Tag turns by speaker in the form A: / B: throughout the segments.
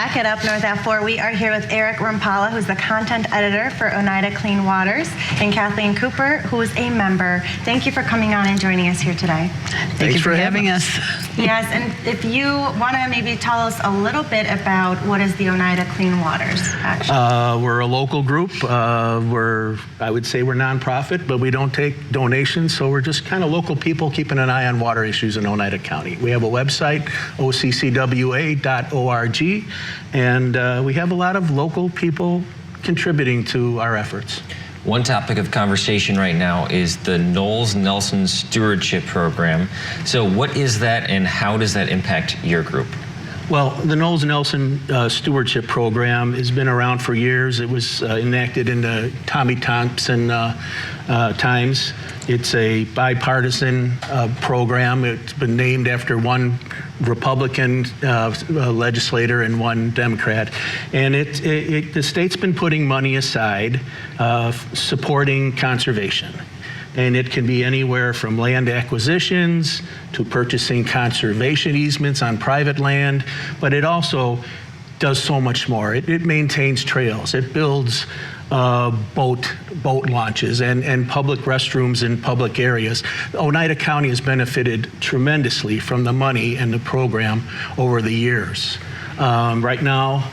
A: Back at Up North at 4, we are here with Eric Rampala, who's the content editor for Oneida Clean Waters, and Kathleen Cooper, who is a member. Thank you for coming on and joining us here today.
B: Thank you for having us.
A: Yes, and if you want to maybe tell us a little bit about what is the Oneida Clean Waters, actually.
B: We're a local group. I would say we're nonprofit, but we don't take donations, so we're just kind of local people keeping an eye on water issues in Oneida County. We have a website, occwa.org, and we have a lot of local people contributing to our efforts.
C: One topic of conversation right now is the Knowles-Nelson Stewardship Program. So what is that, and how does that impact your group?
B: Well, the Knowles-Nelson Stewardship Program has been around for years. It was enacted in the Tommy Thompson times. It's a bipartisan program. It's been named after one Republican legislator and one Democrat. And the state's been putting money aside supporting conservation. And it can be anywhere from land acquisitions to purchasing conservation easements on private land, but it also does so much more. It maintains trails, it builds boat launches and public restrooms in public areas. Oneida County has benefited tremendously from the money and the program over the years. Right now,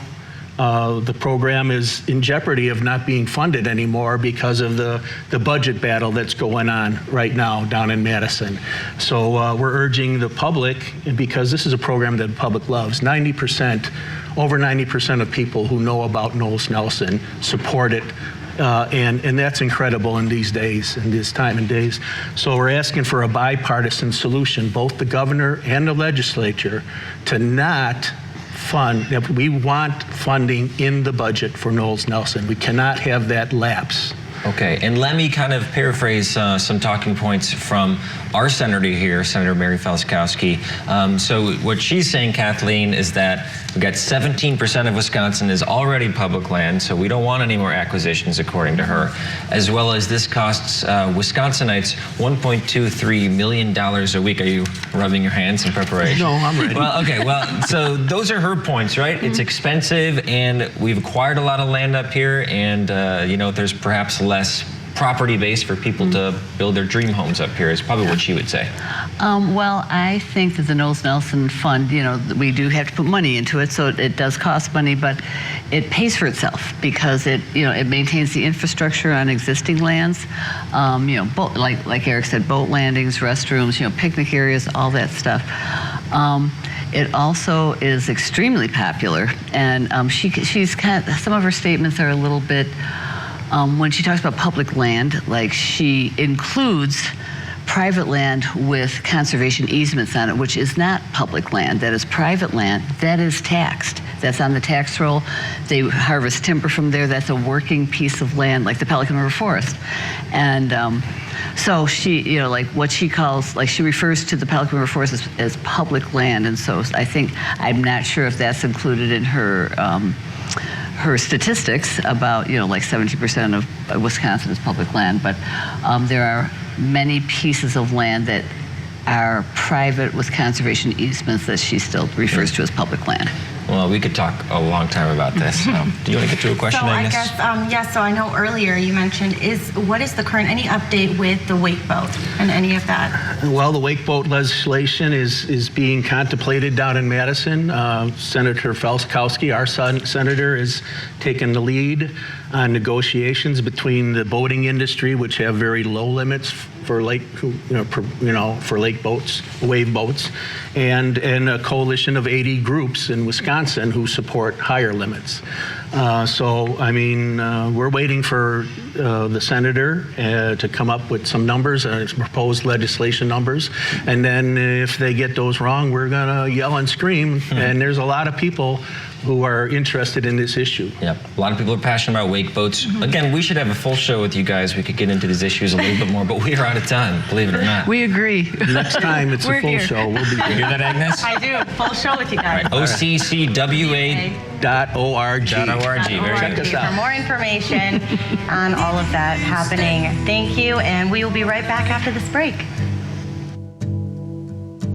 B: the program is in jeopardy of not being funded anymore because of the budget battle that's going on right now down in Madison. So we're urging the public, and because this is a program that the public loves, over 90% of people who know about Knowles-Nelson support it. And that's incredible in these days, in this time and days. So we're asking for a bipartisan solution, both the governor and the legislature, to not fund. We want funding in the budget for Knowles-Nelson. We cannot have that lapse.
C: Okay, and let me kind of paraphrase some talking points from our senator here, Senator Mary Felskowski. So what she's saying, Kathleen, is that we've got 17% of Wisconsin is already public land, so we don't want any more acquisitions, according to her, as well as this costs Wisconsinites $1.23 million a week. Are you rubbing your hands in preparation?
B: No, I'm ready.
C: Well, okay, well, so those are her points, right? It's expensive, and we've acquired a lot of land up here, and you know, there's perhaps less property base for people to build their dream homes up here is probably what she would say.
D: Well, I think that the Knowles-Nelson Fund, you know, we do have to put money into it, so it does cost money, but it pays for itself because it, you know, it maintains the infrastructure on existing lands. You know, like Eric said, boat landings, restrooms, you know, picnic areas, all that stuff. It also is extremely popular, and she's kind of, some of her statements are a little bit. When she talks about public land, like she includes private land with conservation easements on it, which is not public land. That is private land. That is taxed. That's on the tax roll. They harvest timber from there. That's a working piece of land, like the Pelican River Forest. And so she, you know, like what she calls, like she refers to the Pelican River Forest as public land. And so I think, I'm not sure if that's included in her statistics about, you know, like 70% of Wisconsin is public land, but there are many pieces of land that are private with conservation easements that she still refers to as public land.
C: Well, we could talk a long time about this. Do you want to get to a question, Agnes?
A: So I guess, yes, so I know earlier you mentioned, what is the current, any update with the wake boat and any of that?
B: Well, the wake boat legislation is being contemplated down in Madison. Senator Felskowski, our senator, is taking the lead on negotiations between the boating industry, which have very low limits for lake, for lake boats, wave boats, and a coalition of 80 groups in Wisconsin who support higher limits. So, I mean, we're waiting for the senator to come up with some numbers, proposed legislation numbers, and then if they get those wrong, we're gonna yell and scream, and there's a lot of people who are interested in this issue.
C: Yep, a lot of people are passionate about wake boats. Again, we should have a full show with you guys. We could get into these issues a little bit more, but we are out of time, believe it or not.
D: We agree.
B: Next time it's a full show, we'll be here.
C: You hear that, Agnes?
A: I do, full show with you guys.
C: OCCWA.org.
B: Check us out
A: for more information on all of that happening. Thank you, and we will be right back after this break.